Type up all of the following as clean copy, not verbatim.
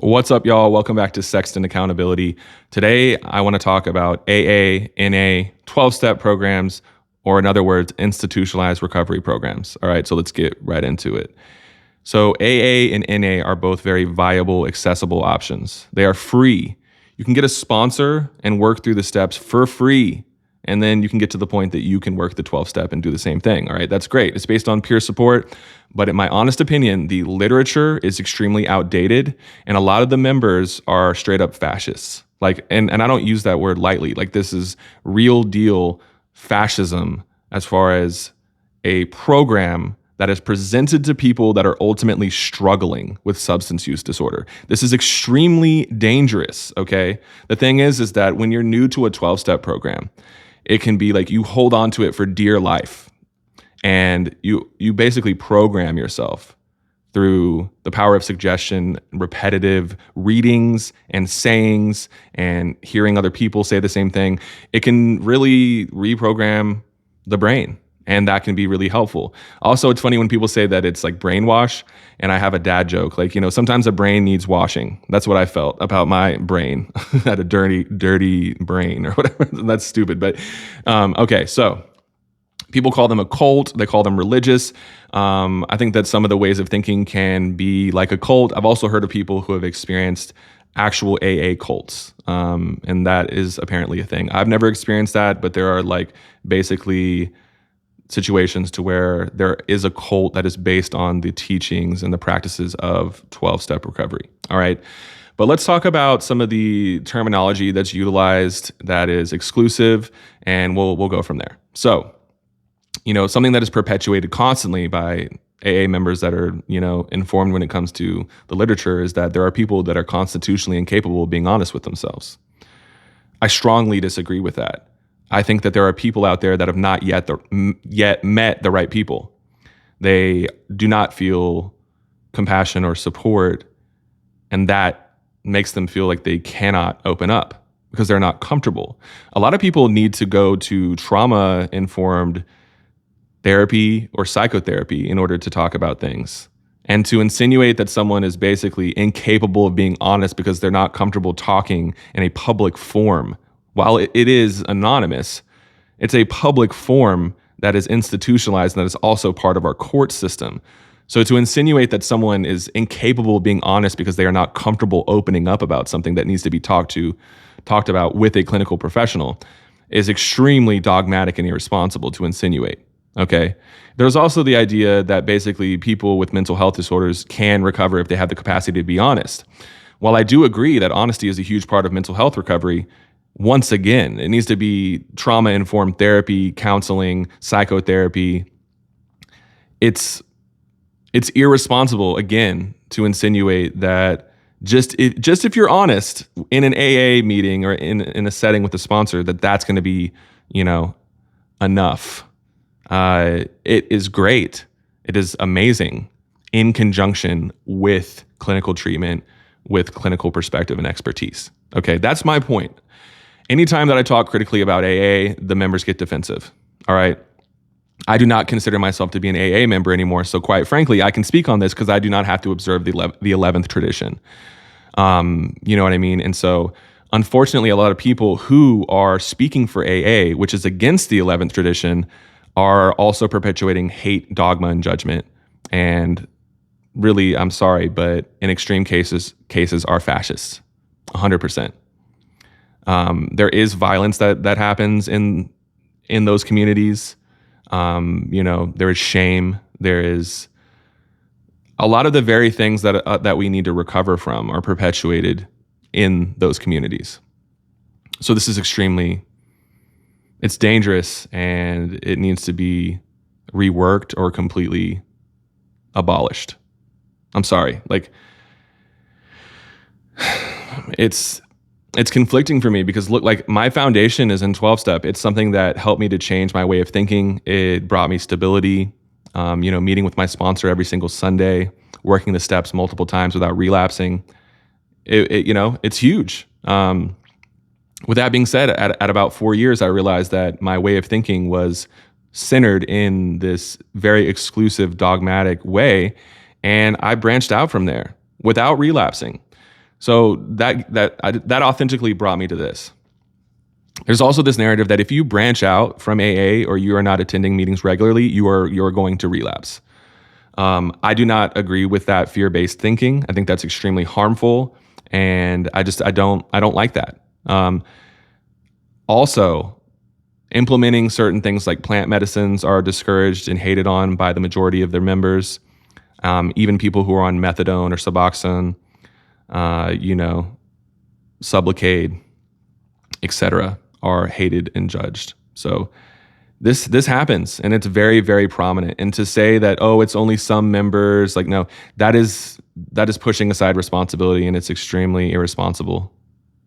What's up, y'all? Welcome back to Sexton Accountability. Today, I want to talk about AA, NA, 12-step programs, or in other words, institutionalized recovery programs. All right, so let's get right into it. So AA and NA are both very viable, accessible options. They are free. You can get a sponsor and work through the steps for free. And then you can get to the point that you can work the 12-step and do the same thing. All right, that's great. It's based on peer support. But in my honest opinion, the literature is extremely outdated. And a lot of the members are straight up fascists. And I don't use that word lightly. Like, this is real deal fascism as far as a program that is presented to people that are ultimately struggling with substance use disorder. This is extremely dangerous, okay? The thing is that when you're new to a 12-step program, it can be like you hold on to it for dear life, and you basically program yourself through the power of suggestion, repetitive readings and sayings, and hearing other people say the same thing. It can really reprogram the brain, and that can be really helpful. Also, it's funny when people say that it's like brainwash, and I have a dad joke. Sometimes a brain needs washing. That's what I felt about my brain. I had a dirty brain or whatever. That's stupid. But okay, so people call them a cult. They call them religious. I think that some of the ways of thinking can be like a cult. I've also heard of people who have experienced actual AA cults, and that is apparently a thing. I've never experienced that, but there are basically situations to where there is a cult that is based on the teachings and the practices of 12-step recovery. All right. But let's talk about some of the terminology that's utilized that is exclusive, and we'll go from there. So, something that is perpetuated constantly by AA members that are, informed when it comes to the literature is that there are people that are constitutionally incapable of being honest with themselves. I strongly disagree with that. I think that there are people out there that have not yet met the right people. They do not feel compassion or support, and that makes them feel like they cannot open up because they're not comfortable. A lot of people need to go to trauma-informed therapy or psychotherapy in order to talk about things. And to insinuate that someone is basically incapable of being honest because they're not comfortable talking in a public forum. While it is anonymous, it's a public forum that is institutionalized and that is also part of our court system. So to insinuate that someone is incapable of being honest because they are not comfortable opening up about something that needs to be talked about with a clinical professional is extremely dogmatic and irresponsible to insinuate. Okay. There's also the idea that basically people with mental health disorders can recover if they have the capacity to be honest. While I do agree that honesty is a huge part of mental health recovery, once again, it needs to be trauma-informed therapy, counseling, psychotherapy. It's irresponsible, again, to insinuate that just if you're honest in an AA meeting or in a setting with a sponsor, that's going to be, enough. It is great. It is amazing in conjunction with clinical treatment, with clinical perspective and expertise. Okay, that's my point. Anytime that I talk critically about AA, the members get defensive. All right. I do not consider myself to be an AA member anymore. So quite frankly, I can speak on this because I do not have to observe the 11th tradition. You know what I mean? And so unfortunately, a lot of people who are speaking for AA, which is against the 11th tradition, are also perpetuating hate, dogma, and judgment. And really, I'm sorry, but in extreme cases are fascists, 100%. There is violence that happens in those communities. There is shame. There is a lot of the very things that we need to recover from are perpetuated in those communities. So this is it's dangerous, and it needs to be reworked or completely abolished. I'm sorry. It's conflicting for me because look, my foundation is in 12-step. It's something that helped me to change my way of thinking. It brought me stability, meeting with my sponsor every single Sunday, working the steps multiple times without relapsing. It's huge. With that being said, at about 4 years, I realized that my way of thinking was centered in this very exclusive, dogmatic way, and I branched out from there without relapsing. So that authentically brought me to this. There's also this narrative that if you branch out from AA or you are not attending meetings regularly, you're going to relapse. I do not agree with that fear-based thinking. I think that's extremely harmful, and I don't like that. Also, implementing certain things like plant medicines are discouraged and hated on by the majority of their members. Even people who are on methadone or Suboxone, Sublocade, etc., are hated and judged. So this happens, and it's very, very prominent. And to say that, oh, it's only some members, like, no, that is pushing aside responsibility, and it's extremely irresponsible.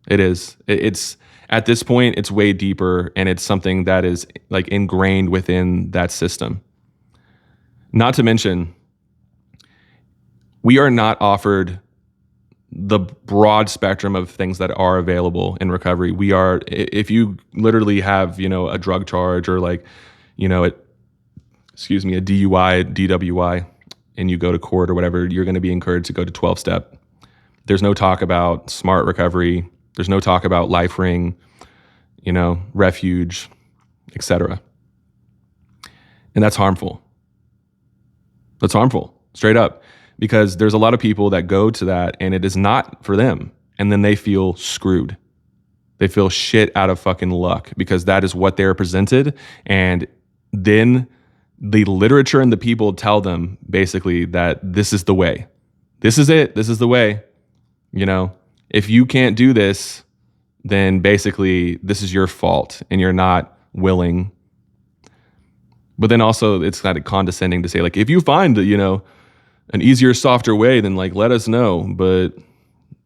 It is. It's at this point, it's way deeper, and it's something that is like ingrained within that system. Not to mention, we are not offered the broad spectrum of things that are available in recovery. We are, if you literally have, a drug charge or like, a DUI, DWI, and you go to court or whatever, you're going to be encouraged to go to 12-step. There's no talk about smart recovery. There's no talk about life ring, refuge, etc. And that's harmful. That's harmful, straight up. Because there's a lot of people that go to that and it is not for them. And then they feel screwed. They feel shit out of fucking luck because that is what they're presented. And then the literature and the people tell them basically that this is the way. This is it. This is the way. If you can't do this, then basically this is your fault and you're not willing. But then also it's kind of condescending to say, like, if you find that, an easier, softer way, then like, let us know. But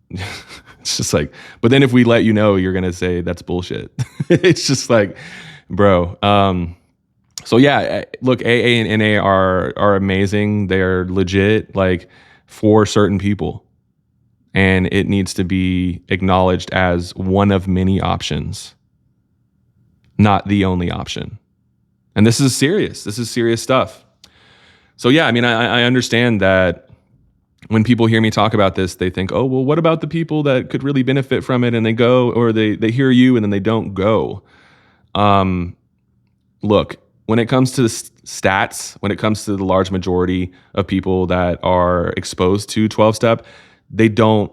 it's just like, but then if we let you know, you're going to say that's bullshit. It's just like, bro. So yeah, look, AA and NA are amazing. They're legit, like, for certain people. And it needs to be acknowledged as one of many options, not the only option. And this is serious. This is serious stuff. So yeah, I mean, I understand that when people hear me talk about this, they think, oh, well, what about the people that could really benefit from it and they go, or they hear you and then they don't go? Look, when it comes to the stats, when it comes to the large majority of people that are exposed to 12-step, they don't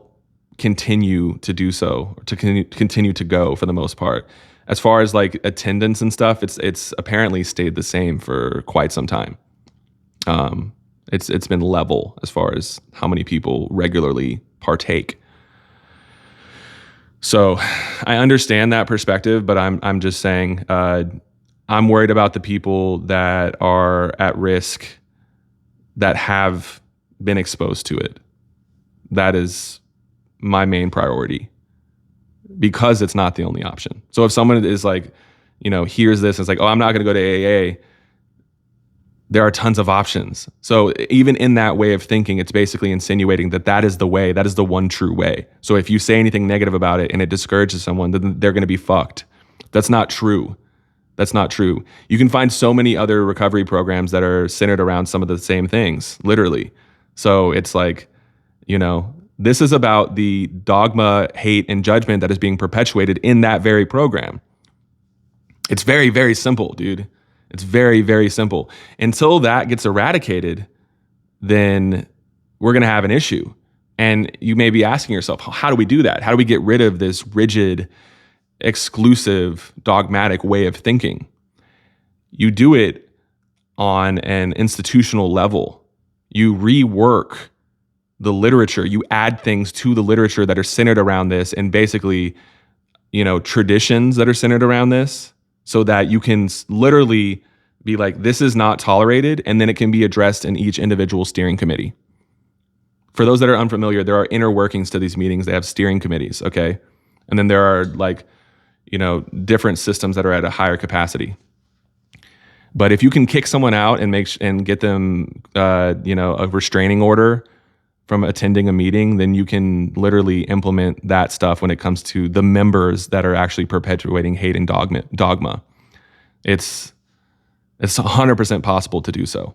continue to do so, or to continue to go for the most part. As far as like attendance and stuff, it's apparently stayed the same for quite some time. It's been level as far as how many people regularly partake. So I understand that perspective, but I'm just saying, I'm worried about the people that are at risk that have been exposed to it. That is my main priority because it's not the only option. So if someone is like, hears this and it's like, oh, I'm not going to go to AA, there are tons of options. So even in that way of thinking, it's basically insinuating that is the way, that is the one true way. So if you say anything negative about it and it discourages someone, then they're going to be fucked. That's not true. That's not true. You can find so many other recovery programs that are centered around some of the same things, literally. So it's like, this is about the dogma, hate, and judgment that is being perpetuated in that very program. It's very, very simple, dude. It's very, very simple. Until that gets eradicated, then we're going to have an issue. And you may be asking yourself, how do we do that? How do we get rid of this rigid, exclusive, dogmatic way of thinking? You do it on an institutional level. You rework the literature. You add things to the literature that are centered around this, and basically, traditions that are centered around this, so that you can literally be like, this is not tolerated, and then it can be addressed in each individual steering committee. For those that are unfamiliar, there are inner workings to these meetings. They have steering committees, okay? And then there are different systems that are at a higher capacity. But if you can kick someone out and get them, a restraining order from attending a meeting, then you can literally implement that stuff when it comes to the members that are actually perpetuating hate and dogma. It's 100% possible to do so.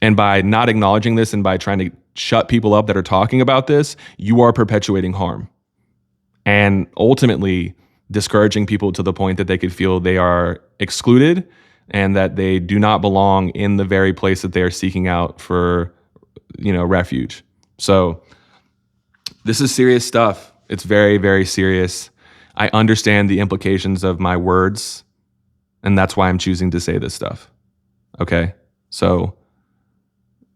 And by not acknowledging this and by trying to shut people up that are talking about this, you are perpetuating harm and ultimately discouraging people to the point that they could feel they are excluded and that they do not belong in the very place that they are seeking out for, refuge. So this is serious stuff. It's very, very serious. I understand the implications of my words, and that's why I'm choosing to say this stuff. Okay? So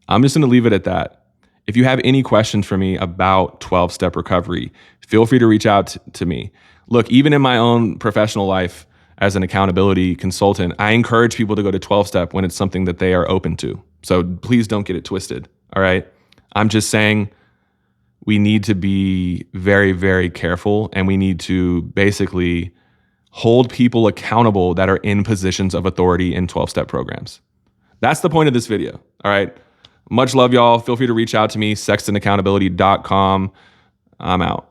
I'm just going to leave it at that. If you have any questions for me about 12-step recovery, feel free to reach out to me. Look, even in my own professional life as an accountability consultant, I encourage people to go to 12-step when it's something that they are open to. So please don't get it twisted, all right? I'm just saying we need to be very, very careful, and we need to basically hold people accountable that are in positions of authority in 12-step programs. That's the point of this video, all right? Much love, y'all. Feel free to reach out to me, sextonaccountability.com. I'm out.